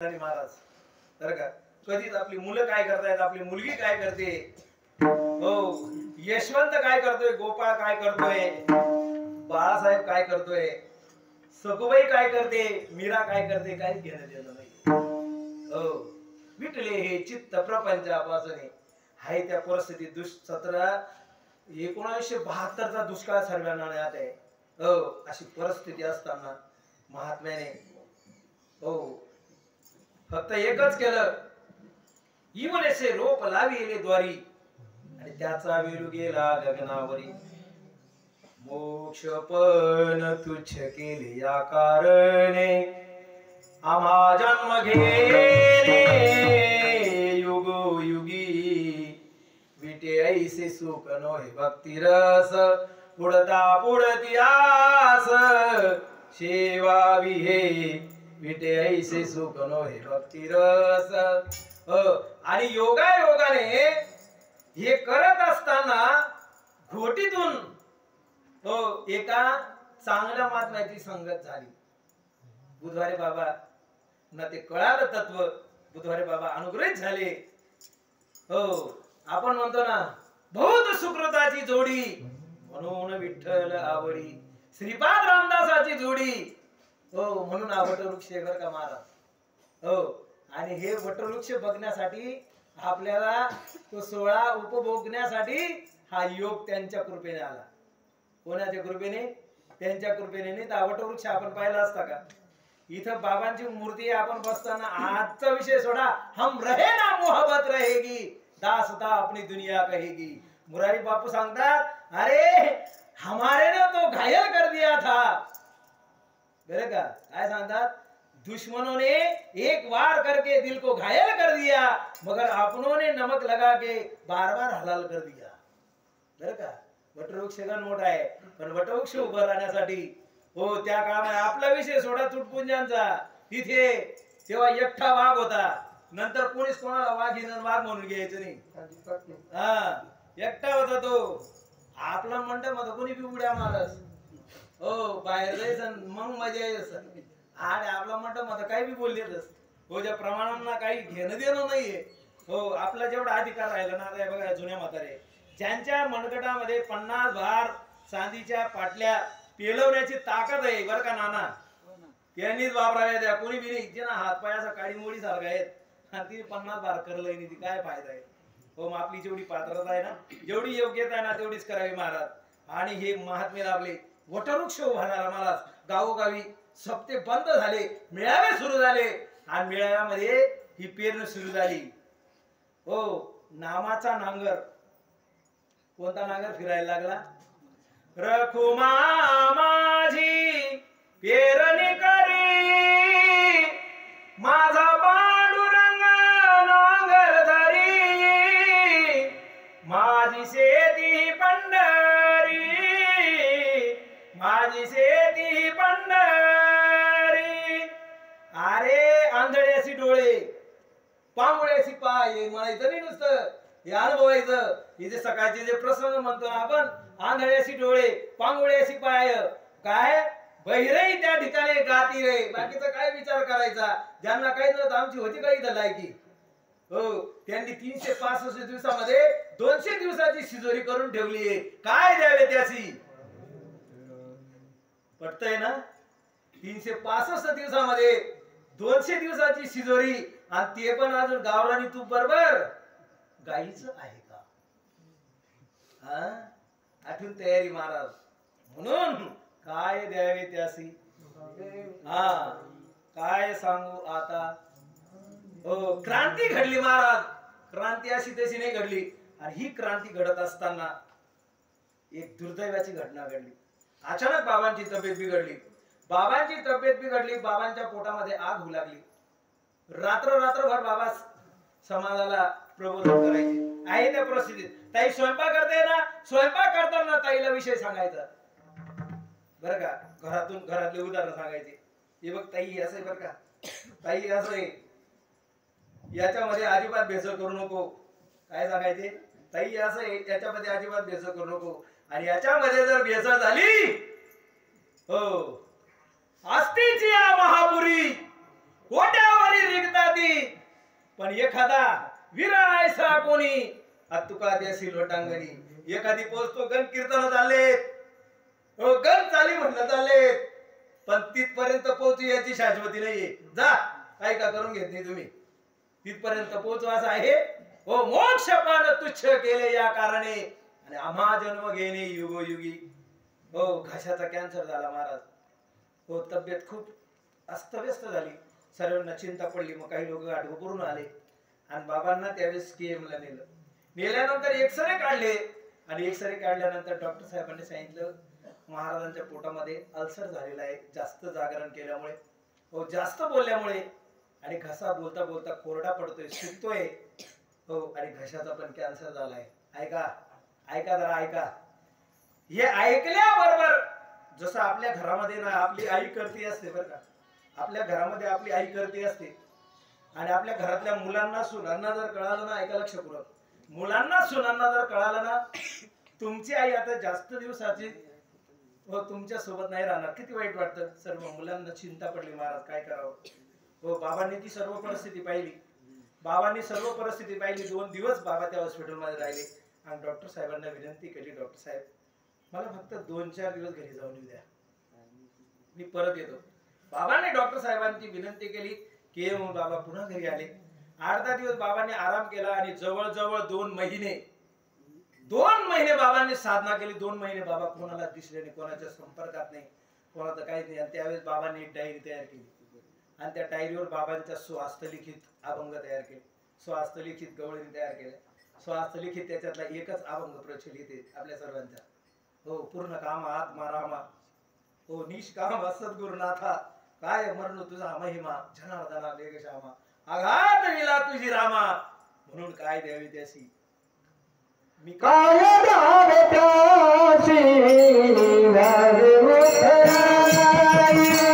महाराज तर का कधीच आपली मुलं काय करतायत, आपली मुलगी काय करते, हो यशवंत काय करतोय, गोपाळ काय करतोय, बाळासाहेब काय करतोय, सगुबाई काय करते, मीरा काय करते, काही घेणं देणं नाही. हो विटले हे चित्त प्रपंचापासून हाय त्या परिस्थितीत 1972चा दुष्काळ सर्वांना ज्ञात आहे. हो अशी परिस्थिती असताना महात्म्याने हो फक्त एकच केलं, इवलेसे रोप लाविले द्वारी आणि त्याचा वेलू गेला गगनावरी. मोक्ष पण तुच्छ केले या कारणे आम्हा जन्म घेणे युगो युगी. विटे ऐसे सुख नोहे भक्ती रस पुढता पुढती आस सेवावी हे. विटे ऐसे सुख नोहे भक्ती रस. आणि योगायोगाने हे करत असताना घोटीतून हो एका चांगल्या महात्म्याची संगत झाली. बुधवारे बाबा ना ते कळालं तत्व, बुधवारे बाबा अनुग्रहित झाले. हो आपण म्हणतो ना बहुत सुकृताची जोडी म्हणून विठ्ठल आवडी. श्रीपाद रामदासाची जोडी हो म्हणून हा वटवृक्ष बर का महाराज. हो आणि हे वटवृक्ष बघण्यासाठी आपल्याला तो सोहळा उपभोगण्यासाठी हा योग त्यांच्या कृपेने आला. कोणाच्या कृपेने? त्यांच्या कृपेने. नाही तर वटवृक्ष आपण पाहिला असता का? इथं बाबांची मूर्ती आपण बसताना आजचा विषय सोडा, हम रहे ना मोहब्बत रहेगी दासता अपनी दुनिया कहेगी. मुरारी बापू सांगतात अरे हमारे ने तो घायल कर दिया था. बरं का काय सांगतात? दुश्मनों ने एक वार करके दिल को घायल कर दिया मगर अपनों ने नमक लगा के बार बार हलाल कर दिया. बरं का वटवृक्ष गण मोठा आहे पण वटवृक्ष उभं राहण्यासाठी हो त्या काळामध्ये आपला विषय सोडा तुटपुंजांचा. तिथे तेव्हा एकटा वाघ होता, नंतर कोणीच कोणाला वाघ म्हणून घ्यायचं नाही. हा एकटा होता तो. आपला मंडप होता कोणी बी उड्या मारस हो बाहेर जायचं मग मजा यायचं. आणि आपला मंडप होता काही बी बोललेच हो. ज्या प्रमाणांना काही घेणं देणं नाहीये हो. आपला जेवढा अधिकार राहिला ना बघा जुन्या म्हातारे ज्यांच्या मनगटामध्ये 50 भार चांदीच्या पाटल्या पेलवण्याची ताकद आहे बर का नाना, त्यांनीच वापराव्या द्या. कोणी बी नाही ना हात पायाचा काळी मोडी सारखा आहेत आणि ती 50 भार करलंय नाही ती काय फायदा आहे हो. मग आपली जेवढी पात्रता आहे ना, जेवढी योग्यता आहे ना तेवढीच करावी महाराज. आणि हे महात्मे लाभले, वटवृक्ष उभा झाला महाराज. गावोगावी सप्ते बंद झाले, मेळावे सुरू झाले आणि मेळाव्यामध्ये ही पेरणी सुरू झाली हो. नामाचा नांगर, कोणता नांगर फिरायला लागला? रखुमा माझी पेरणी करी माझा पांडुरंग नांगर धरी माझी शेती पंढरी माझी शेती पंढरी. अरे आंधळ्याशी डोळे पांगुळ्याशी पाय म्हणायचं नाही नुसतं, हे अनुभवायचं. इथे सकाळचे जे प्रसंग म्हणतो ना आपण, आंधळ्याशी डोळे पांगुळ्याशी पाय, काय बहिरही त्या ठिकाणी गाती रे. बाकीचा काय विचार करायचा? ज्यांना काही नव्हतं आमची होती काही तर लायकी हो. त्यांनी 365 दिवसामध्ये 200 दिवसाची शिजोरी करून ठेवली. काय द्यावे त्याची? पटतंय ना? 365 दिवसामध्ये 200 दिवसाची शिजोरी आणि ते पण अजून गावरानी तूप बरोबर. गाईचं आहे का? हा आठवून तयारी महाराज. म्हणून काय द्यावे त्यासी हा काय सांगू आता हो. क्रांती घडली महाराज. क्रांती अशी तशी नाही घडली. आणि ही क्रांती घडत असताना एक दुर्दैवाची घटना घडली. अचानक बाबांची तब्येत बिघडली. बाबांची तब्येत बिघडली. बाबांच्या पोटामध्ये आग होऊ लागली. रात्रभर बाबा समाजाला प्रबोधन करायचे. आहे त्या परिस्थितीत ताई स्वयंपाक करते ना, स्वयंपाक करताना ताईला विषय सांगायचा बरं का. घरातले उदाहरण सांगायचे. हे बघ ताई असं आहे बरं का, ताई असं आहे, याच्यामध्ये अजिबात भेसळ करू नको. काय सांगायचे? ताई असं आहे याच्यामध्ये अजिबात भेसळ करू नको. आणि याच्यामध्ये जर भेसळ झाली हो अस्तीची महापुरी कोट्यावरी रिगताती, पण एखादा विरायसा कोणी तुका देसी लोटांगणी. एखादी पोचतो गण कीर्तन चाललेत, हो गण चाली म्हणलं चाललेत, पण तिथपर्यंत पोहोचू याची शाश्वती नाहीये. जा काय का करून घेत नाही तुम्ही, तिथपर्यंत पोहोचू असं आहे. हो मोक्ष पान तुच्छ केले या कारणे, आणि आम्हा जन्म घेणे युगोयुगी. हो घशाचा कॅन्सर झाला महाराज. हो तब्येत खूप अस्तव्यस्त झाली, सर्वांना चिंता पडली. मग काही लोक आठवण करून आले आणि बाबांना त्यावेळेस KM ला नेलं. नेल्यानंतर एक्सरे काढले, आणि एक्सरे काढल्यानंतर डॉक्टर साहेबांनी सांगितलं महाराजांच्या पोटामध्ये अल्सर झालेला आहे, जास्त जागरण केल्यामुळे, हो जास्त बोलल्यामुळे, आणि घसा बोलता बोलता कोरडा पडतोय, सुकतोय. हो आणि घशाचा पण कॅन्सर झालाय. ऐका ऐका जरा ऐका. हे ऐकल्याबरोबर जसं आपल्या घरामध्ये ना आपली आई करती असते बरं का, आपल्या घरामध्ये आपली आई करती असते, आणि आपल्या घरातल्या मुलांना सुनांना जर कळालं ना, ऐका लक्ष करून, मुलांना सुनांना जर कळालं ना तुमची आई आता जास्त दिवसाची हो तुमच्या सोबत नाही राहणार, किती वाईट वाटतं. सर्व मुलांना चिंता पडली, महाराज काय करावं. हो बाबांनी ती सर्व परिस्थिती पाहिली, बाबांनी सर्व परिस्थिती पाहिली. 2 दिवस बाबा त्या हॉस्पिटलमध्ये राहिले, आणि डॉक्टर साहेबांना विनंती केली, डॉक्टर साहेब मला फक्त 2-4 दिवस घरी जाऊन येऊ द्या, मी परत येतो. बाबांनी डॉक्टर साहेबांची विनंती केली की मग बाबा पुन्हा घरी आले. 8-10 दिवस बाबांनी आराम केला, आणि जवळजवळ 2 महिने बाबांनी साधना केली. 2 महिने बाबा कोणाला दिसले नाही, कोणाच्या संपर्कात नाही, कोणाचं काहीच नाही. आणि त्यावेळेस बाबांनी एक डायरी तयार केली, आणि त्या डायरीवर बाबांच्या स्वहस्तलिखित अभंग तयार केले, स्वहस्तलिखित गवळणी तयार केल्या. स्वहस्तलिखित त्याच्यातला एकच अभंग प्रचलित आहे आपल्या सर्वांचा. हो पूर्ण काम आत्मा रामा, हो निष्काम सद्गुरुनाथा, काय मरण तुझा महिमा, जनार्दना लेख श्यामा, आघात विला तुझी रामा, म्हणून काय द्यावी त्याशी मी काय द्यावे त्याशी वारे उतराई,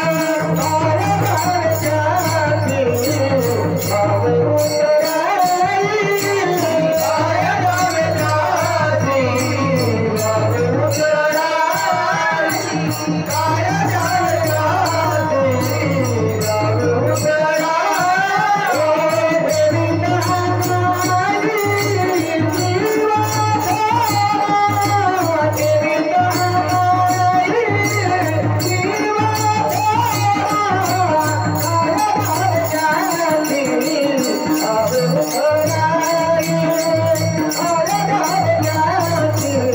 काय द्यावे त्याशी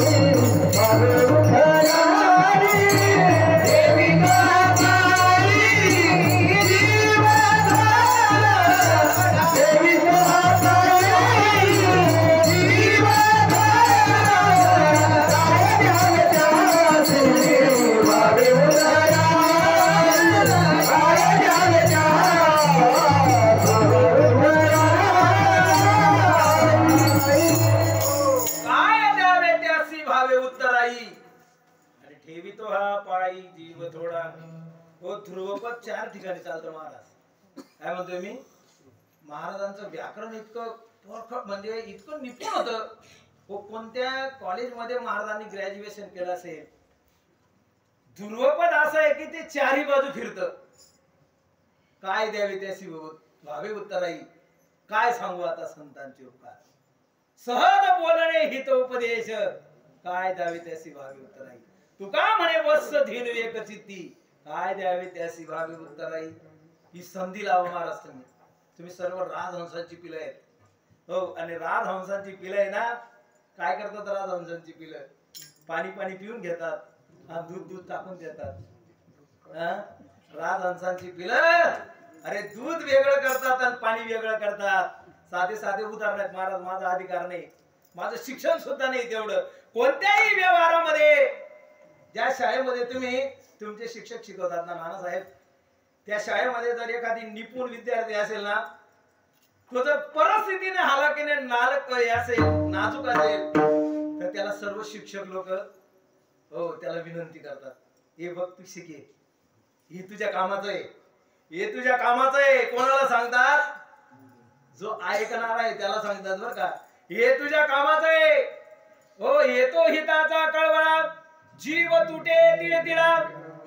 वारे उतराई, काय द्यावे त्याशी वारे उतराई, काय द्यावे त्याशी वारे उतराई. ध्रुवपद 4 ठिकाणी चालतं महाराज. काय म्हणतोय मी, महाराजांचं व्याकरण इतकं परफेक्ट म्हणजे इतकं निपुण होतं. कोणत्या कॉलेजमध्ये महाराजांनी ग्रॅज्युएशन केलं असेल. ध्रुवपद असं आहे की ते 4ही बाजू फिरतं. काय द्यावे त्याशी व्हावे उत्तराई, काय सांगू आता संतांचे उपकार, सहज बोलणे हित उपदेश, काय द्यावे त्याशी व्हावे उत्तराई. तुका म्हणे वत्स धीन एक चित्ती, काय द्यावे त्याशी व्हावे उत्तराई. ही संधी लावा महाराज. तुम्ही सर्व राजहंसांची पिलं आहेत. हो आणि राजहंसांची पिलं आहे ना, काय करतात राजहंसांची पिलं, पाणी पाणी पिऊन घेतात, दूध दूध टाकून देतात. राजहंसांची पिलं अरे दूध वेगळं करतात आणि पाणी वेगळं करतात. साधे साधे उदाहरण आहेत महाराज. माझा अधिकार नाही, माझं शिक्षण सुद्धा नाही तेवढं. कोणत्याही व्यवहारामध्ये ज्या शाळेमध्ये तुम्ही तुमचे शिक्षक शिकवतात ना नानासाहेब, त्या शाळेमध्ये जर एखादी निपुण विद्यार्थी असेल ना, तो जर परिस्थितीने हालाकीने नालक असेल, नाजूक असेल, तर त्याला सर्व शिक्षक लोक हो त्याला विनंती करतात, हे बघ तू शिके, हे तुझ्या कामाचं आहे, हे तुझ्या कामाचं आहे. कोणाला सांगतात, जो ऐकणार आहे त्याला सांगतात बरं का, हे तुझ्या कामाचं आहे. हो येतो हिताचा कळवळा, जीव तुटे तिळे तिळा,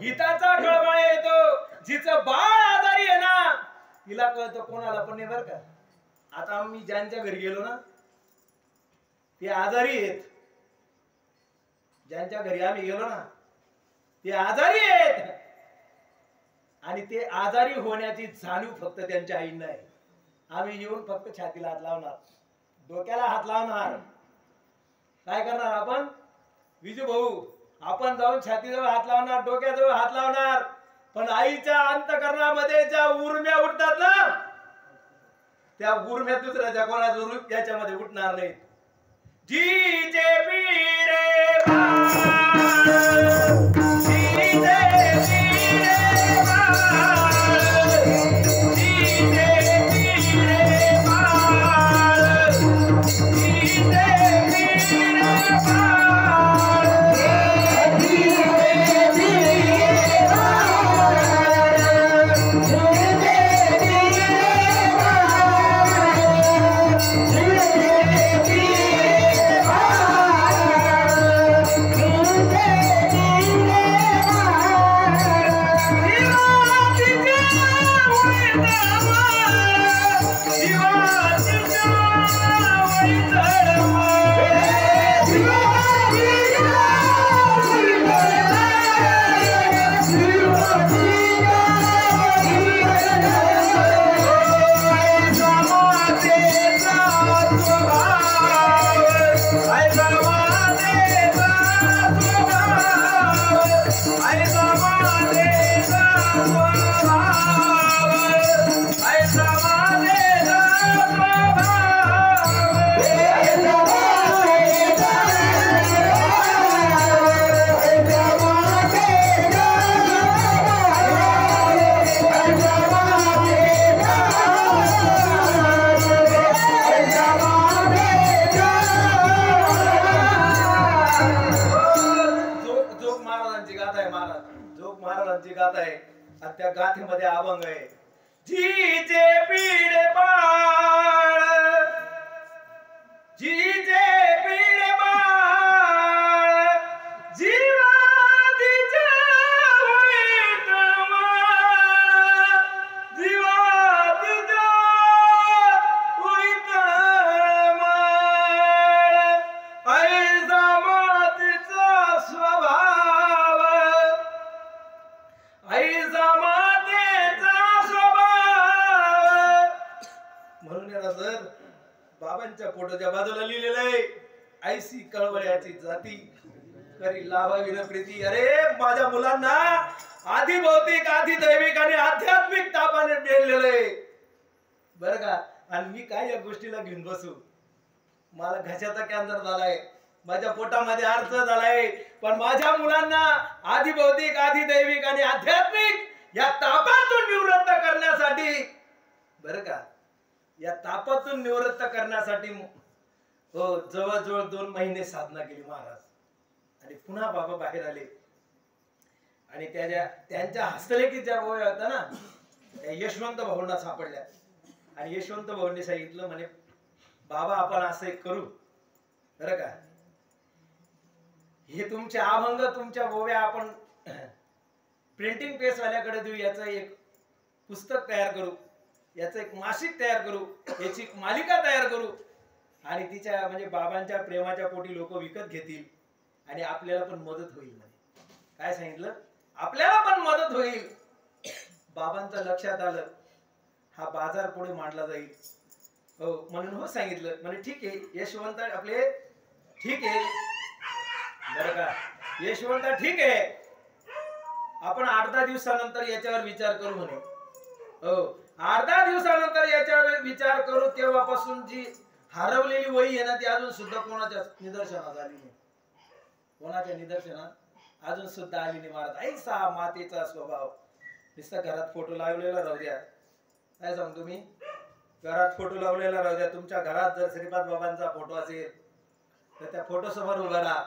हिताचा कळवळा येतो. जिचं बाळ आजारी आहे ना, हिला कळतं कोणाला पण नाही बरं का. आता आम्ही ज्यांच्या घरी गेलो ना ते आजारी आहेत, ज्यांच्या घरी आम्ही गेलो ना ते आजारी आहेत आणि ते आजारी होण्याची जाणीव फक्त त्यांच्या आईंना आहे. आम्ही येऊन फक्त छातीला हात लावणार, डोक्याला हात लावणार, काय करणार आपण विजू भाऊ, आपण जाऊन छातीजवळ हात लावणार, डोक्याजवळ हात लावणार, पण आईच्या अंतःकरणामध्ये ज्या उर्म्या उठतात ना त्या उर्म्या दुसऱ्याच्या कोणाच्या याच्यामध्ये उठणार नाहीत. जी जे पीरे बाळ, जी जे पीरे बाळ, जी जे पीरे बाळ, जी जे पीरे बाळ, जी जे पीरे त्या गाथेमध्ये अभंग आहे. जी जे पीडे बाळ, जी जे पीडे बाळ, जीवा तिच्या होईत माळ, जीवा तिच्या होईत माळ, ऐसा मातीचा स्वभाव, ऐसा सर बाबांच्या फोटोच्या बाजूला लिहिलेलं आहे, ऐसी कळवळ्याची जाती करी लाभावी न प्रीती. अरे माझ्या मुलांना आधी भौतिक, आधी दैविक आणि आध्यात्मिक तापाने पेरलेलं आहे बरं का. आणि मी काय या गोष्टीला घेऊन बसू, मला घशाचा कॅन्सर झालाय, माझ्या पोटामध्ये अर्थ झालाय, पण माझ्या मुलांना आधी भौतिक, आधी दैविक आणि आध्यात्मिक या तापातून निवृत्त करण्यासाठी बरं का, या तापातून निवृत्त करण्यासाठी हो जवळजवळ 2 महिने साधना केली महाराज. आणि पुन्हा बाबा बाहेर आले आणि त्यांच्या हस्तलेखीत ज्या गोष्टी होत्या ना त्या यशवंत भाऊंना सापडल्या. आणि यशवंत भाऊंनी सांगितलं म्हणे बाबा आपण असं एक करू बरं का, हे तुमचे अभंग, तुमच्या गोव्या आपण प्रिंटिंग प्रेस वाल्याकडे देऊ, याचं एक पुस्तक तयार करू, याचं एक मासिक तयार करू, याची एक मालिका तयार करू आणि तिच्या म्हणजे बाबांच्या प्रेमाच्या पोटी लोक विकत घेतील आणि आपल्याला पण मदत होईल. म्हणे काय सांगितलं, आपल्याला पण मदत होईल. बाबांच्या लक्षात आलं हा बाजार पुढे मांडला जाईल. हो म्हणून हो सांगितलं. म्हणजे ठीक आहे यशवंत आपले ठीक आहे बरं का, यशवंत ठीक आहे, आपण 8-10 दिवसानंतर याच्यावर विचार करू म्हणे. हो 8-10 दिवसानंतर याच्यावर विचार करू. तेव्हापासून जी हरवलेली वही आहे ना ती अजून सुद्धा कोणाच्या निदर्शनात आली नाही, कोणाच्या निदर्शनात अजून सुद्धा आली नाही महाराज. ऐसा मातेचा स्वभाव. नुसता घरात फोटो लावलेला राहू द्या, काय सांगतो मी, घरात फोटो लावलेला राहू द्या. तुमच्या घरात जर श्रीपाद बाबांचा फोटो असेल तर त्या फोटो समोर उभा राहा.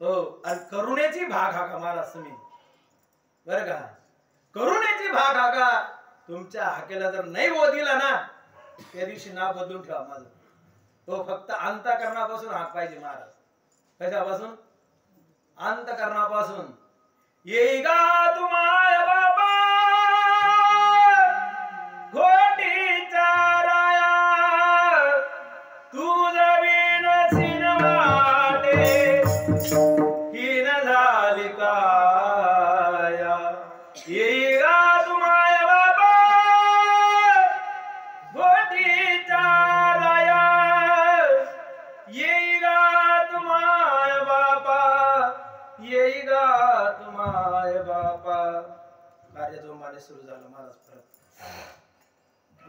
हो आणि करुणेची भाग हाका महाराज तुम्ही बरं का, करुणेची भाग हाका. तुमच्या हाकेला जर नाही वो दिला ना त्या दिवशी नाव बदलून ठेवा माझं. तो फक्त अंतःकरणापासून हाक पाहिजे महाराज. कशापासून? अंतःकरणापासून. येईगा तुम्हाय बाबा घोटीचा राया तुझ विण सिन वाटे हीन झाली काया येई गा तुमाय बाबा घोटीचा राया येई गा तुमाय बापा येई गा तुमाय बापा कार्य जोमाने सुरू झालं महाराज परत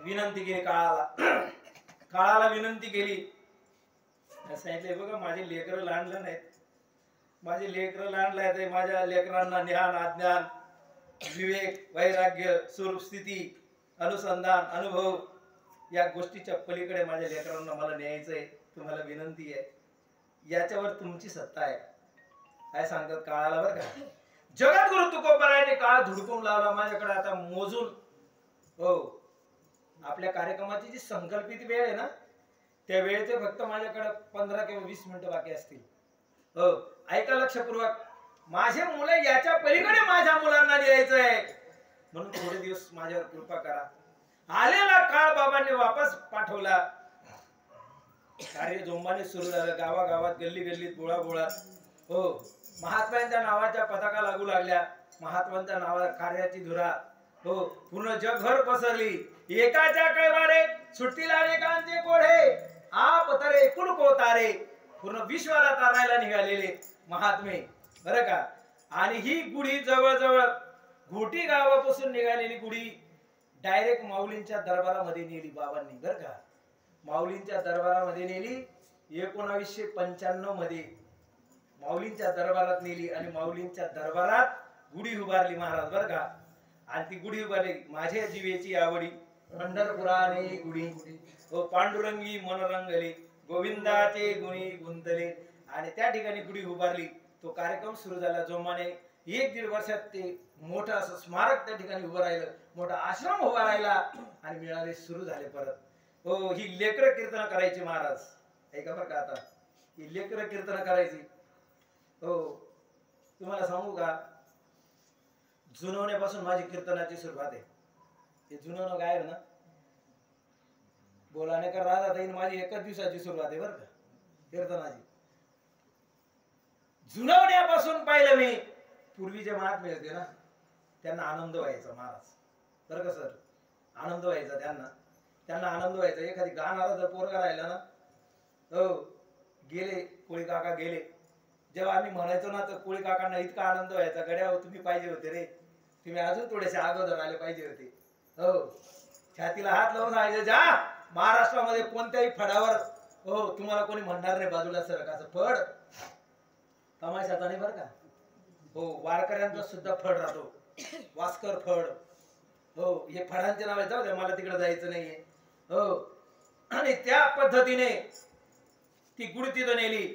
विनंती केली काळाला विनंती केली सांगितले बघा माझे लेकरं लहान नाहीत माझे लेकरं लहान आहेत माझ्या लेकरांना ज्ञान अज्ञान विवेक वैराग्य स्वरूप स्थिती अनुसंधान अनुभव या गोष्टीच्या पलीकडे माझ्या लेकरांना मला न्यायचंय तुम्हाला विनंती आहे याच्यावर तुमची सत्ता आहे काय सांगतात काळाला बरं का जगद्गुरु तुकोबारायांनी काळ धुडकून लावला माझ्याकडे आता मोजून हो आपल्या कार्यक्रमाची जी संकल्पित वेळ आहे ना त्या वेळेचे फक्त माझ्याकडे 15 किंवा 20 मिनिटं बाकी असतील हो ऐका लक्षपूर्वक माझे मुलं याच्या पलीकडे माझ्या मुलांना द्यायचंय म्हणून थोडे दिवस माझ्यावर कृपा करा आलेला काळ बाबांनी वापस पाठवला कार्य जोमाने सुरू झालं गावागावात गल्ली गल्लीत बोळा बोळात हो महात्म्यांच्या नावाच्या पताका लागू लागल्या महात्म्यांच्या नावा कार्याची धुरा हो पूर्ण जगभर पसरली एकाच्या कैवारे सुट्टीला अनेकांचे कोढे आप तरे कुलको तारे पूर्ण विश्वाला तारायला निघालेले महात्मे बरं का आणि ही गुढी जवळजवळ घोटी गावापासून निघालेली गुढी डायरेक्ट माऊलींच्या दरबारामध्ये नेली बाबांनी बरं का माऊलींच्या दरबारामध्ये नेली 1995 मध्ये माऊलींच्या दरबारात नेली आणि माऊलींच्या दरबारात गुढी उभारली महाराज बरं का आणि ती गुढी उभारली माझ्या जीवेची आवडी पंढरपुराने गुढी व पांडुरंगी मनोरंगले गोविंदाचे गुणी गुंतले आणि त्या ठिकाणी गुढी उभारली तो कार्यक्रम सुरू झाला जोमाने 1-1.5 वर्षात ते मोठं असं स्मारक त्या ठिकाणी उभं राहिलं मोठा आश्रम उभा राहिला आणि मिळाले सुरू झाले परत हो ही लेकर कीर्तन करायची महाराज ऐका बरं का आता ही लेकर कीर्तन करायची हो तुम्हाला सांगू का जुनवण्यापासून माझी कीर्तनाची सुरुवात आहे हे जुनवणं गायब ना बोलाने का राहता येईल माझी 1 दिवसाची सुरुवात आहे बरं का कीर्तनाची जुनवण्यापासून पाहिलं मी पूर्वी जे महात्मे होते ना त्यांना आनंद व्हायचा महाराज बरं का सर आनंद व्हायचा त्यांना आनंद व्हायचा एखादी गाणारा जर पोरगा राहिला ना हो गेले कोळी काका गेले जेव्हा आम्ही म्हणायचो ना तर कोळी काकांना इतका आनंद व्हायचा गड्या तुम्ही पाहिजे होते रे तुम्ही अजून थोडेसे अगोदर आले पाहिजे होते हो छातीला हात लावून राहायचे जा महाराष्ट्रामध्ये कोणत्याही फडावर हो तुम्हाला कोणी म्हणणार नाही बाजूला सरक असं फड तमाशाचा नाही बरं का हो वारकऱ्यांचा सुद्धा फड राहतो वास्कर फड हो हे फडांचे नाव जाऊ द्या मला तिकडे जायचं नाहीये हो आणि त्या पद्धतीने ती गुढी तिथं नेली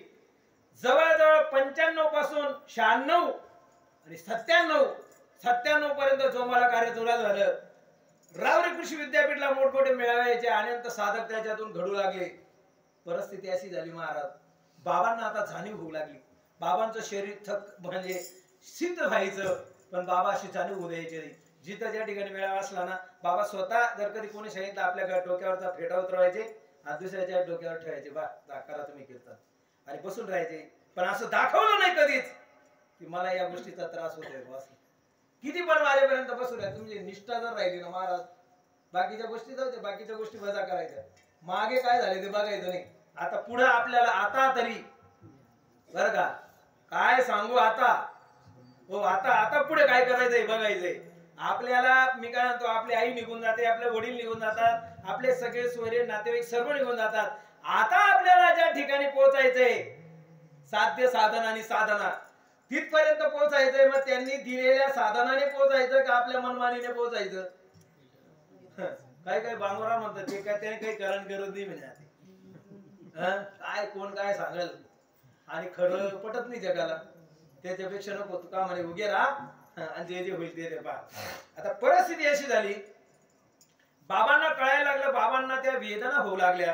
जवळजवळ 95 पासून 96 आणि 97 पर्यंत जोमाला कार्य जोरात झालं रावरी कृषी विद्यापीठला मोठमोठे मेळाव्याचे अनंत साधक त्याच्यातून घडू लागले परिस्थिती अशी झाली महाराज बाबांना आता जाणीव होऊ लागली बाबांचं शरीर थक म्हणजे सिद्ध व्हायचं पण बाबा अशी जाणीव होऊ द्यायची नाही जिथं ज्या ठिकाणी मेळावा असला ना बाबा स्वतः जर कधी कोणी सांगितलं आपल्या डोक्यावरचा फेटा उतरवायचे आणि दुसऱ्याच्या डोक्यावर ठेवायचे बा करा तुम्ही कीर्तन आणि बसून राहायचे पण असं दाखवलं नाही कधीच की मला या गोष्टीचा त्रास होतोय बस किती पण वाजेपर्यंत बसून राहा तुमची निष्ठा जर राहिली ना महाराज बाकीच्या गोष्टी जाऊ दे बाकीच्या गोष्टी वजा करायच्या मागे काय झाले ते बघायचं नाही आता पुढे आपल्याला आता तरी बरं का काय सांगू आता हो आता पुढे काय करायचंय बघायचंय आपल्याला मी काय म्हणतो आपली आई निघून जाते आपले वडील निघून जातात आपले सगळे सोयरे नातेवाईक सर्व निघून जातात आता आपल्याला ज्या ठिकाणी पोहोचायचंय साध्य साधन आणि साधना तिथपर्यंत पोहोचायचंय मग त्यांनी दिलेल्या साधनाने पोहोचायचं का आपल्या मनमानीने पोहोचायचं काय बांगोरा म्हणतात ते काय त्याने काही करण करत नाही म्हणजे काय कोण काय सांगेल आणि खरं पटत नाही जगाला त्याच्यापेक्षा नको तू का म्हणे उगे राहा आणि जे होईल ते पहा आता परिस्थिती अशी झाली बाबांना कळायला लागलं बाबांना त्या वेदना होऊ लागल्या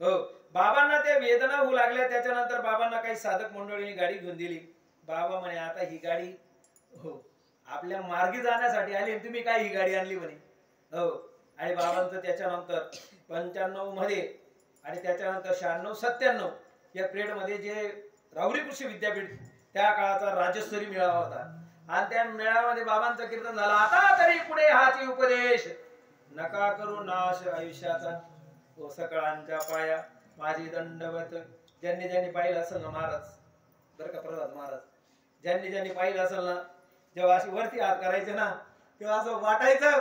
हो बाबांना त्या वेदना होऊ लागल्या त्याच्यानंतर बाबांना काही साधक मंडळींनी गाडी घेऊन दिली बाबा म्हणे आता ही गाडी हो आपल्या मार्गी जाण्यासाठी आली तुम्ही काय ही गाडी आणली म्हणे हो आणि बाबांचं त्याच्यानंतर 95 मध्ये आणि त्याच्यानंतर 96 97 या पिरियड मध्ये जे राहुरी कृषी विद्यापीठ त्या काळाचा राज्यस्तरीय मेळावा होता आणि त्या मेळाव्यामध्ये बाबांचं कीर्तन झालं. आता तरी पुढे हाची उपदेश नका करू नाश आयुष्याचा ओ सकळांच्या पाया माझी दंडवत. ज्यांनी ज्यांनी पाहिलं असेल ना महाराज बरं का प्रल्हाद महाराज, ज्यांनी ज्यांनी पाहिलं असेल ना जेव्हा अशी वरती हात करायचे ना तेव्हा असं वाटायचं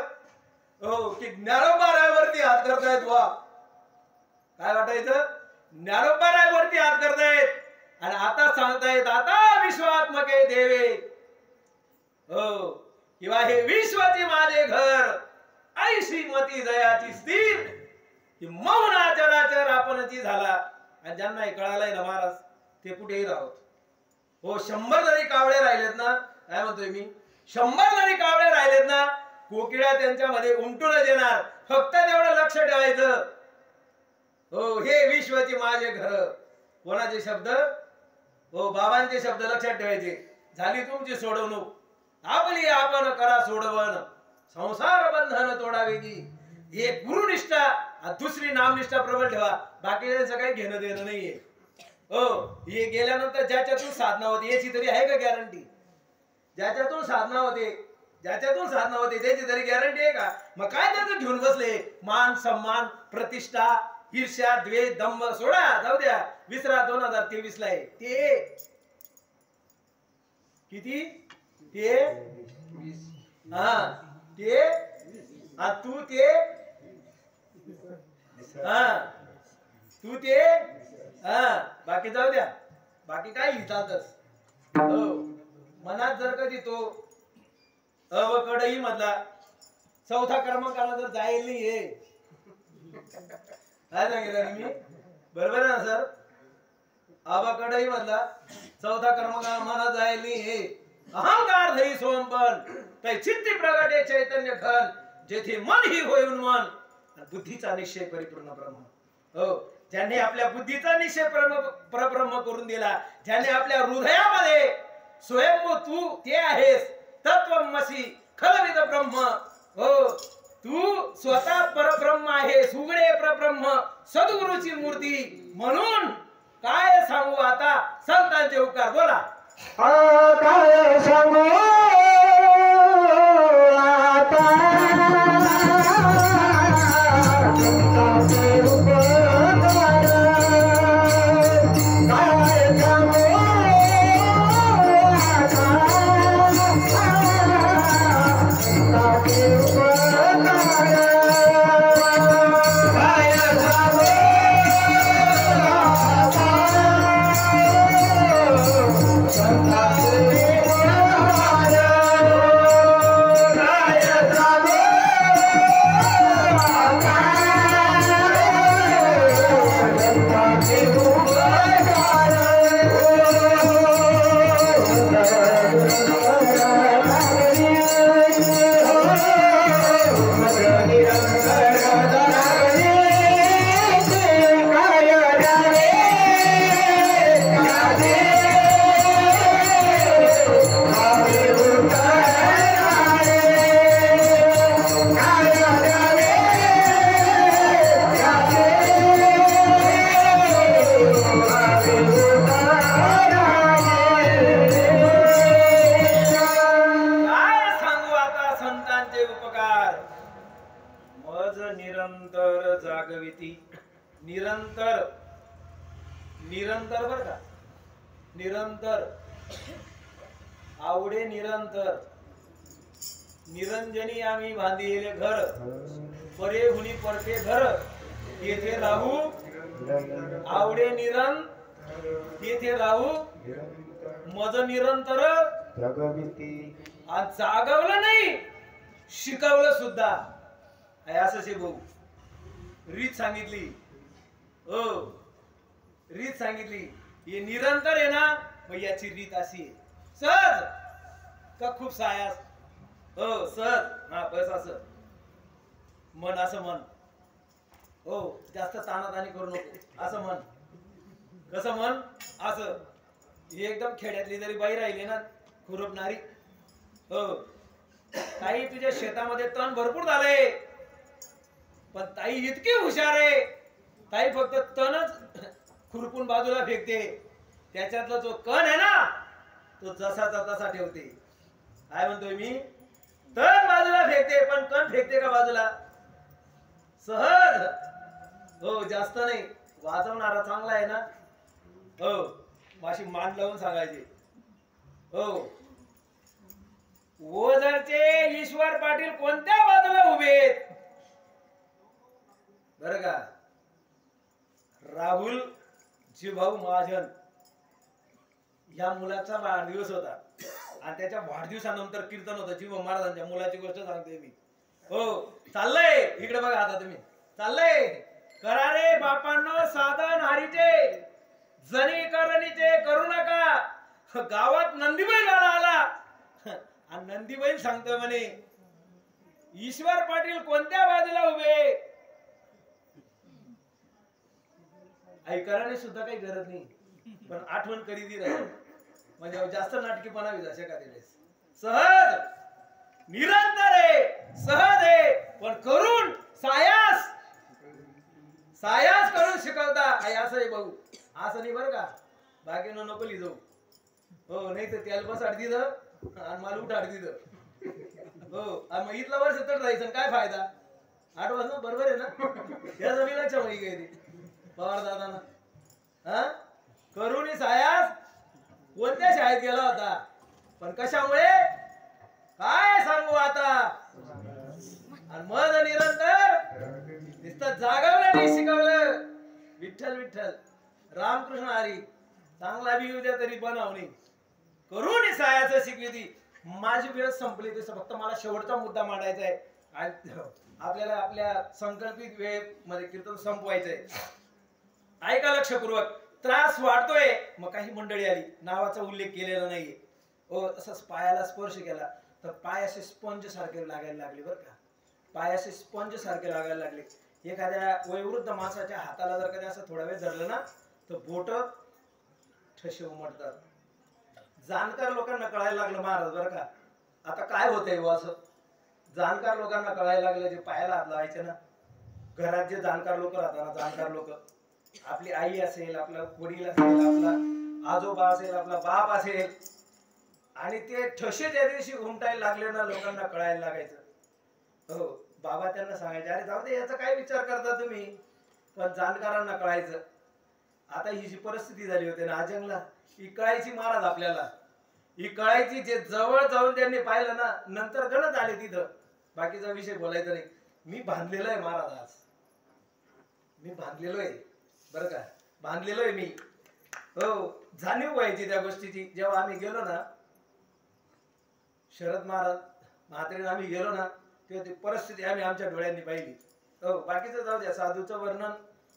हो की ज्ञानोबारावरती हात करतायत. वा काय वाटायचं, ज्ञानोबारावरती हात करतायत आणि आता सांगतायत आता विश्वात्मके देवे हो किंवा हे विश्वाची माझे घर ऐशी मती जयाची स्थिर की मौना चराचर आपणची झाला. आणि ज्यांना हे कळालंय ना महाराज ते कुठेही राहत हो. 100 जरी कावळे राहिलेत ना, काय म्हणतोय मी, 100 जरी कावळे राहिलेत ना कोकिळा त्यांच्यामध्ये उमटून देणार. फक्त तेवढं लक्ष ठेवायचं हो हे विश्वाची माझे घर. कोणाचे शब्द हो बाबांचे शब्द लक्षात ठेवायचे. झाली तुमची सोडवणूक आपली आपण करा सोडवण संसार बंधन तोडावे की एक गुरुनिष्ठा दुसरी नामनिष्ठा प्रबल ठेवा. बाकीचं काही घेणं देणं नाहीये हो. हे गेल्यानंतर ज्याच्यातून साधना होते याची तरी आहे का गॅरंटी? ज्याच्यातून साधना होते त्याची तरी गॅरंटी आहे का? मग काय त्याचं घेऊन बसले मान सन्मान प्रतिष्ठा ईर्ष्या द्वेष दंभ सोडा जाऊ द्या. विसरा 2023 ला आहे ते किती ते हा ते तू ते तू ते बाकी जाऊ द्या. बाकी काय लिहितातच हो. मनात जर कधी तो अवकडही मधला 4था क्रमांकाला जर जाईल नाहीये काय सांगितलं मी बरोबर आहे ना सर? अवकडही मधला 4था क्रमांकाला मनात जाईल नाहीये. अहंकार धरी सोमपण तै चित्ती प्रगटे चैतन्य घन जेथे मन ही होऊन मन बुद्धीचा निश्चय परिपूर्ण ब्रह्म हो. ज्यांनी आपल्या बुद्धीचा निश्चय परब्रह्म करून दिला, ज्यांनी आपल्या हृदयामध्ये स्वयंभू तू ते आहेस तत्वमसी खलविद ब्रह्म हो. तू स्वतः परब्रह्म आहेस उघडे परब्रह्म सद्गुरूची मूर्ती. म्हणून काय सांगू आता संतांचे उपकार बोला. काय सांगू आता निरंतर बर का निरंतर आवडे निरंतर निरंजनी आम्ही बांधिले घर परे हुनी परते घर येथे राहू आवडे येथे राहू मज निरंतर आज जागवलं नाही शिकवलं सुद्धा असं शे भाऊ रीत सांगितली हो रीत सांगितली हे निरंतर आहे ना मग याची रीत अशी आहे सहज का खूप सायास हो सहज हा बस असं मन असं मन हो जास्त ताणाताणी करू नको असं मन कसं मन असं एकदम खेड्यातली जरी बाई राहिली ना खुरपणारी हो काही तुझ्या शेतामध्ये तण भरपूर झालंय पण ताई इतकी हुशार आहे, ताई फक्त तणच खुरपून बाजूला फेकते, त्याच्यातला जो कण आहे ना तो जसाचा तसा ठेवते. काय म्हणतोय मी, तण बाजूला फेकते पण कण फेकते का बाजूला? सहज. हो, जास्त नाही. वाजवणारा चांगला आहे ना. हो, माशी मान लावून सांगायचे. हो, ओझरचे ईश्वर पाटील कोणत्या बाजूला उभे आहेत बरं का? राहुल जीभाऊ महाजन या मुलाचा वाढदिवस होता आणि त्याच्या वाढदिवसानंतर कीर्तन होतं. जीवा महाराजांच्या मुलाची गोष्ट सांगतोय मी. हो, चाललंय इकडे बघा. आता तुम्ही चाललंय करा रे बापांनो साधन हरीचे, जनी करणीचे करू नका. गावात नंदीबैल आला आणि नंदीबैल सांगतोय म्हणे, ईश्वर पाटील कोणत्या बाजूला उभे? ऐकायला सुद्धा काही गरज नाही, पण आठवण करीत राहील म्हणजे जास्त नाटकीपणा विचार का दिलेस. सहज निरंतर आहे, सहज आहे, पण करून सायास सायास करून शिकवता. असं आहे भाऊ, असं नाही बरं का. बाकी नको लिहिजो. हो, नाही तर त्याला बस अडदी आणि मला उठ अडदी. हो, मग इथला वर्ष तर राहायचं काय फायदा? 8 वर्ष बरोबर आहे ना. या जमिनाच्या वही गेली पवार दादाना. हा, करून सायास कोणत्या शाळेत गेला होता, पण कशामुळे काय सांगू आता. आणि मग निरंतर नुसतं जागवलं नाही शिकवलं. विठ्ठल विठ्ठल रामकृष्ण हरी चांगला बी उद्या तरी बनवणे करून सायाचं शिकविती. माझी वेळ संपली. तसं फक्त मला शेवटचा मुद्दा मांडायचा आहे. आपल्याला आपल्या संकल्पित वेळेमध्ये कीर्तन संपवायचंय. ऐका लक्षपूर्वक. त्रास वाढतोय. मग काही मंडळी आली, नावाचा उल्लेख केलेला नाहीये. हो, असंच पायाला स्पर्श केला तर पाय असे स्पंज सारखे लागायला लागले बरं का. पाय असे स्पंज सारखे लागायला लागले. एखाद्या वयोवृद्ध माणसाच्या हाताला जर कधी असं थोडा वेळ धरलं ना तर बोट ठसे उमटतात. जाणकार लोकांना कळायला लागलं महाराज बरं का. आता काय होतंय असं, जाणकार लोकांना कळायला लागलं. जे पायाला हात लावायचे ना, घरात जे जाणकार लोक राहतात ना, जाणकार लोक, आपली आई असेल, आपला वडील असेल, आपला आजोबा असेल, आपला बाप असेल, आणि ते ठसे ज्या दिवशी उमटायला लागले ना लोकांना कळायला लागायचं. हो, बाबा त्यांना सांगायचे, अरे जाऊ दे, याचा काय विचार करता तुम्ही. पण जाणकारांना कळायचं. आता ही जी परिस्थिती झाली होती ना आजंगला, ही कळायची महाराज आपल्याला. ही कळायची. जे जवळ जाऊन त्यांनी पाहिलं ना नंतर गणच आले तिथं. बाकीचा विषय बोलायचा नाही. मी बांधलेलो आहे महाराज आज. मी बांधलेलो आहे बरं का. बांधलेलो आहे मी. हो, जाणीव व्हायची त्या गोष्टीची. जेव्हा आम्ही गेलो ना शरद महाराज म्हात्रेने आम्ही गेलो ना तेव्हा ती परिस्थिती आम्ही आमच्या डोळ्यांनी पाहिली. हो, बाकीचं जाऊ द्या. साधूचं वर्णन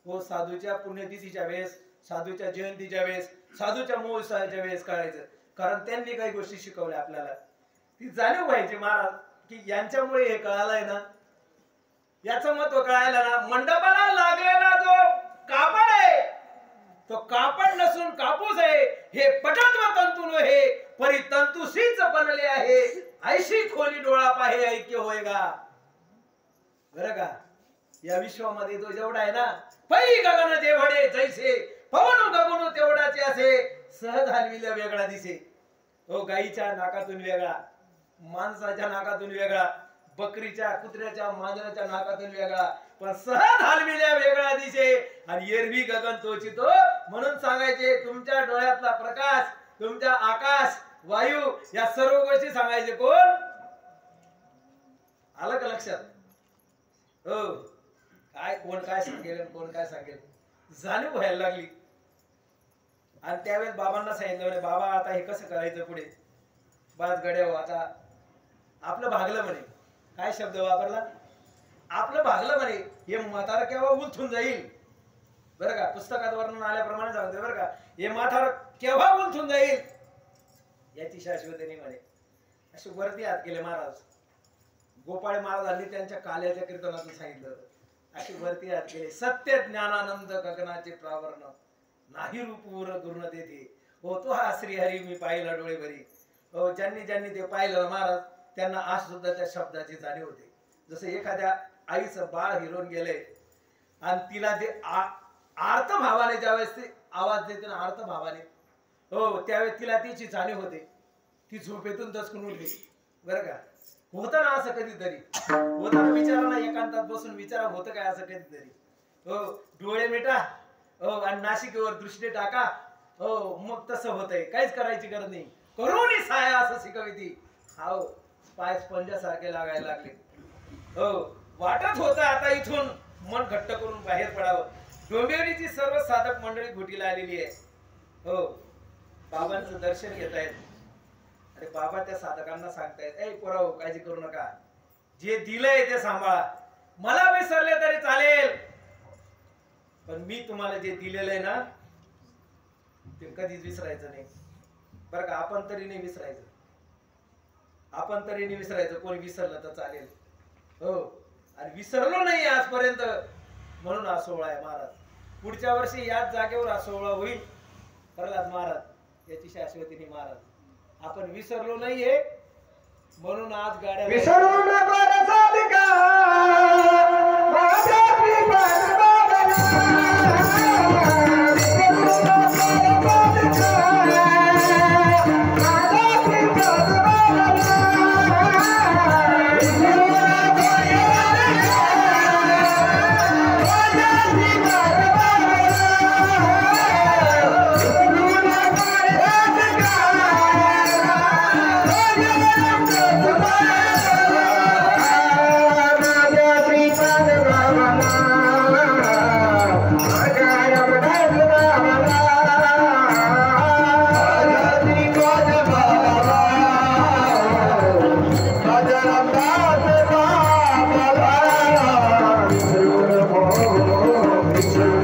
हो साधूच्या पुण्यतिथीच्या वेळेस, साधूच्या जयंतीच्या वेळेस, साधूच्या महोत्सवाच्या वेळेस करायचं. कारण त्यांनी काही गोष्टी शिकवल्या आपल्याला. ती जाणीव व्हायची महाराज की यांच्यामुळे हे कळालंय ना, याचं महत्व कळायला ना. मंडपाला लागलेला जो कापड आहे तो कापड नसून कापूस आहे. हे पटत्व तंतू हे परी तंतुशीच बनले आहे. ऐशी खोली डोळा पाहे ऐक्य होयगा बरं का. या विश्वामध्ये तो जेवढा आहे ना, पै गगन जेवढे जैसे पवन गगन तेवढाचे असे, सहज हलविल्या वेगळा दिसे. हो, गाईच्या नाकातून वेगळा, माणसाच्या नाकातून वेगळा, बकरीच्या, कुत्र्याच्या, मांजराच्या नाकातून वेगळा, पण सहज हलविल्या वेगळा दिसे. आणि एरवी गगन तोची तो. म्हणून सांगायचे तुमच्या डोळ्यातला प्रकाश, तुमच्या आकाश, वायू या सर्व गोष्टी सांगायचे कोण. आलं का लक्षात. हो, काय कोण काय सांगेल, कोण काय सांगेल जाणीव व्हायला लागली. आणि त्यावेळेस बाबांना सांगितलं, बाबा आता हे कसं करायचं पुढे. बाज गड्या हो, आता आपलं भागलं म्हणे. काय शब्द वापरला, आपलं भागलं म्हणे. हे म्हातारा केव्हा उलथून जाईल बरं का. पुस्तकात वर्णन आल्याप्रमाणे सांगतोय बरं का. हे म्हातारा केव्हा उलथून जाईल याची शाश्वती नाही म्हणे. असे वरती हात केले महाराज. गोपाळ महाराजांनी त्यांच्या काल्याच्या कीर्तनातून सांगितलं. अशी वरती हात केले. सत्य ज्ञानानंद गगनाचे प्रावरण नाही रूपवर गुरुन देते. हो, तो हा श्रीहरी मी पाहिला डोळे भरी. हो, ज्यांनी ज्यांनी ते पाहिलं महाराज त्यांना आज सुद्धा त्या शब्दाची जाणीव होते. जसं एखाद्या आईचं बाळ हिरवून गेले आणि तिला ते आर्त भावाने ज्यावेळेस ते आवाज देते ना आर्त भावाने हो त्यावेळेस तिला तिची जाणीव होते. ती झोपेतून दचकून उठली बरं का. होतं ना असं कधीतरी होतं ना विचारा ना एकांतात बसून विचारा होतं काय असं कधीतरी हो डोळे मिटा हो आणि नाशिकेवर दृष्टी टाका हो मग तसं होतंय काहीच करायची गरज नाही. करुणी साया असं शिकवी ती हाव पाय स्पंजासारखे लागायला लागले हो वाटत होतं आता इथून मन घट्ट करून बाहेर पडावं. डोंबिवलीची सर्व साधक मंडळी घुटीला आलेली आहे हो बाबांचं दर्शन घेत आहेत. अरे बाबा त्या साधकांना सांगतायत ए पोराओ काळजी करू नका जे दिलंय ते सांभाळा. मला विसरले तरी चालेल पण मी तुम्हाला जे दिलेलं आहे ना ते कधीच विसरायचं नाही बरं का. आपण तरी नाही विसरायचं आपण तरी नाही विसरायचं. कोणी विसरलं तर चालेल हो आणि विसरलो नाही आजपर्यंत म्हणून हा सोहळा आहे महाराज. पुढच्या वर्षी याच जागेवर हा सोहळा होईल प्रल्हाद महाराज याची शाश्वतीने महाराज. आपण विसरलो नाहीये म्हणून आज गाड्या विसरू नको रे साधिका माझ्या कृपाने बाबाला. विसरू नको रे साधिका माझ्या कृपाने बाबाला. विसरू नको रे साधिका माझ्या कृपाने बाबाला. विसरू नको रे साधिका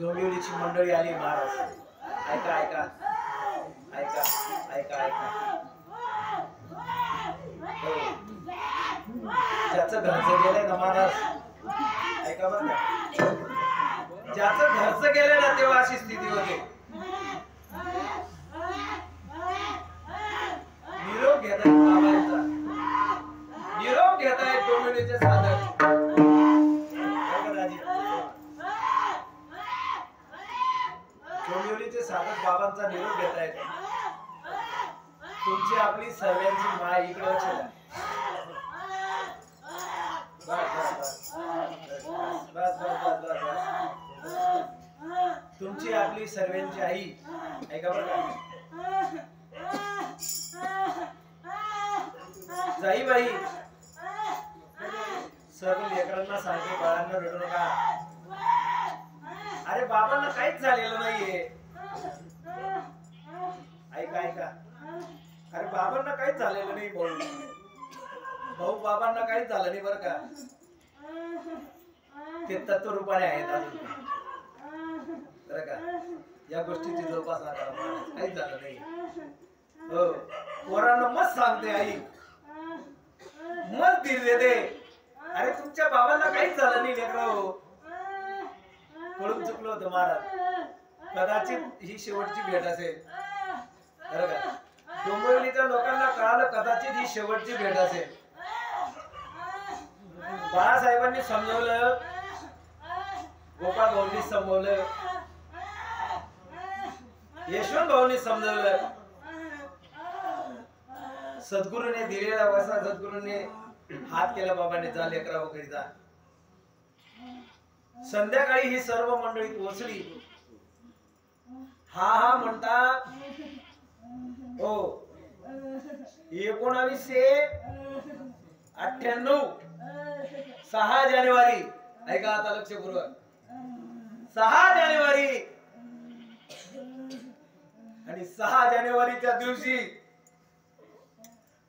डोंबिवलीची मंडळी आली महाराज. ऐका ऐका ऐका ऐका ऐका हो ज्याचं घरचं गेलंय ना महाराज ऐका बरं का ज्याचं घरचं गेलंय ना तेव्हा अशी स्थिती होते. निरोप घेतायत बाबांचा निरोप घेतायत डोंबिवलीचे साधक. डोंबिवलीचे साधक बाबांचा निरोप घेत आहेत. तुमची आपली सर्वांची माय इकडे तुमची आपली सर्वांची आई ऐका बरं का जाई बाई सर्व लेकरांना सांगते बाळांना रडू नका. अरे बाबांना काहीच झालेलं नाहीये. ऐका ऐका अरे बाबांना काहीच झालेलं नाही भाऊ भाऊ बाबांना काहीच झालं नाही बरं का. ते तत्वरूपाने आहेत अजून. बरं का, या गोष्टीची जोपासना करा महाराज, काहीच झालं नाही. हो, पोरांना मस्त सांगते आई, मस्त धीर देते. अरे तुमच्या बाबांना काहीच झालं नाही लेकरांनो, पळून चुकलो होतं महाराज, कदाचित ही शेवटची भेट असेल. बरं का, डोंबिवलीच्या लोकांना कळालं कदाचित ही शेवटची भेट असेल. बाळासाहेबांनी समजवलं, गोपाळ भाऊंनी समजवलं, यशवंत भाऊंनी समजवलं, सद्गुरूने दिलेला वसा, सद्गुरूने हात केला, बाबांनी जा लेकरा घरी जा. संध्याकाळी ही सर्व मंडळी पोहोचली. हा हा म्हणता हो 1998 6 जानेवारी, ऐका आता लक्षपूर्वक, 6 जानेवारी, आणि 6 जानेवारीच्या दिवशी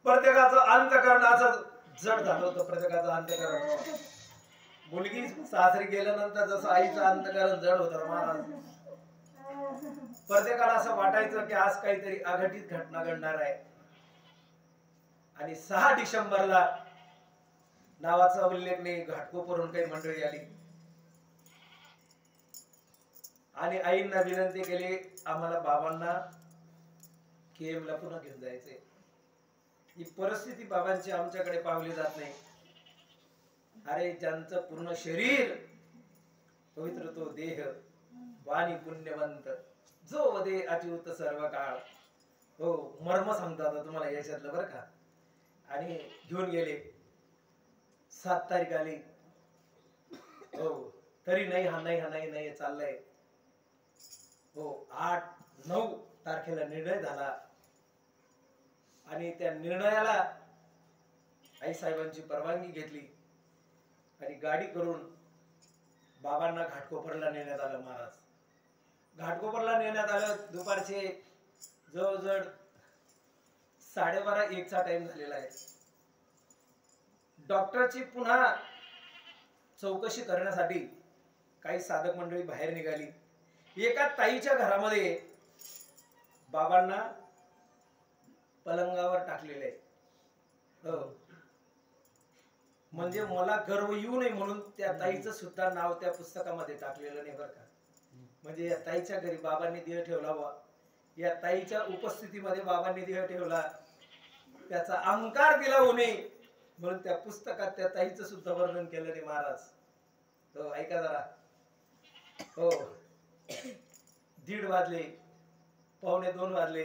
प्रत्येकाचं अंतकरण असं जड झालं होतं. प्रत्येकाचं अंतकरण, मुलगी सासरी गेल्यानंतर जसं आईचं अंतकरण जड होतं महाराज, प्रत्येकाला असं वाटायचं की आज काहीतरी अघटित घटना घडणार आहे. आणि 6 डिसेंबरला नावाचा उल्लेख नाही, घाटकोपरून काही मंडळी आली आणि आईंना विनंती केली, आम्हाला बाबांना KM ला पुन्हा घेऊन जायचंय. ही परिस्थिती बाबांची आमच्याकडे पावली जात नाही. अरे ज्यांचं पूर्ण शरीर पवित्र तो देह, वाणी पुण्यवंत, जो वदे अच्युत सर्व काळ. हो, मर्म सांगतात तुम्हाला याच्यातलं बरं का. आणि घेऊन गेले. 7 तारीख आली. हो, तरी नाही हा नाही हा नाही नाही चाललंय. हो, 8-9 तारखेला निर्णय झाला आणि त्या निर्णयाला आई साहेबांची परवानगी घेतली आणि गाडी करून बाबांना घाटकोपरला नेण्यात आलं महाराज. घाटकोपरला नेण्यात आलं. दुपारचे जवळजवळ 12:30-1चा टाइम झालेला आहे. डॉक्टरची पुन्हा चौकशी करण्यासाठी काही साधक मंडळी बाहेर निघाली. एका ताईच्या घरामध्ये बाबांना पलंगावर टाकलेले आहे. हो, म्हणजे मला गर्व येऊ नये म्हणून त्या ताईचं सुद्धा नाव त्या पुस्तकामध्ये टाकलेलं नाही बरं का. म्हणजे या ताईच्या घरी बाबांनी देह ठेवला बा, या ताईच्या उपस्थितीमध्ये बाबांनी देह ठेवला, त्याचा अहंकार दिला होणे म्हणून त्या पुस्तकात त्या ताईचं सुद्धा वर्णन केलं नाही महाराज. हो, ऐका जरा. हो, 1:30 वाजले, 1:45 वाजले.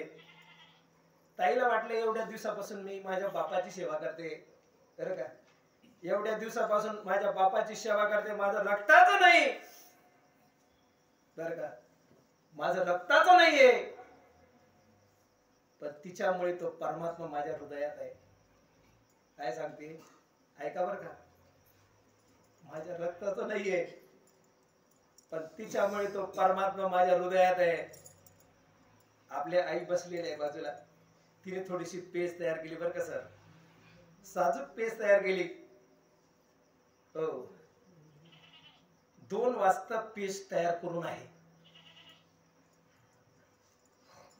ताईला वाटलं एवढ्या दिवसापासून मी माझ्या बापाची सेवा करते बरं का, एवढ्या दिवसापासून माझ्या बापाची सेवा करते, माझं रक्ताचं नाही बरं का, माझं रक्ताचं नाहीये, पण तिच्यामुळे तो परमात्मा माझ्या हृदयात आहे. काय सांगते ऐका बरं का, माझ्या रक्ताचं नाहीये पण तिच्यामुळे तो परमात्मा माझ्या हृदयात आहे. आपल्या आई बसलेली आहे बाजूला, तिने थोडीशी पेस्ट तयार केली बरं का सर, साजूक पेस्ट तयार केली. हो, 2 वाजता पेस्ट तयार करून आहे.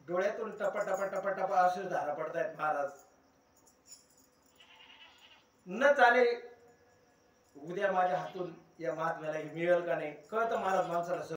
डोळ्यातून टपा टपा टपा टपा अश्रू धारा पडतायत महाराज. न जाणे उद्या माझ्या हातून या महात्म्याला मिळेल का नाही, कळतं महाराज माणसाला.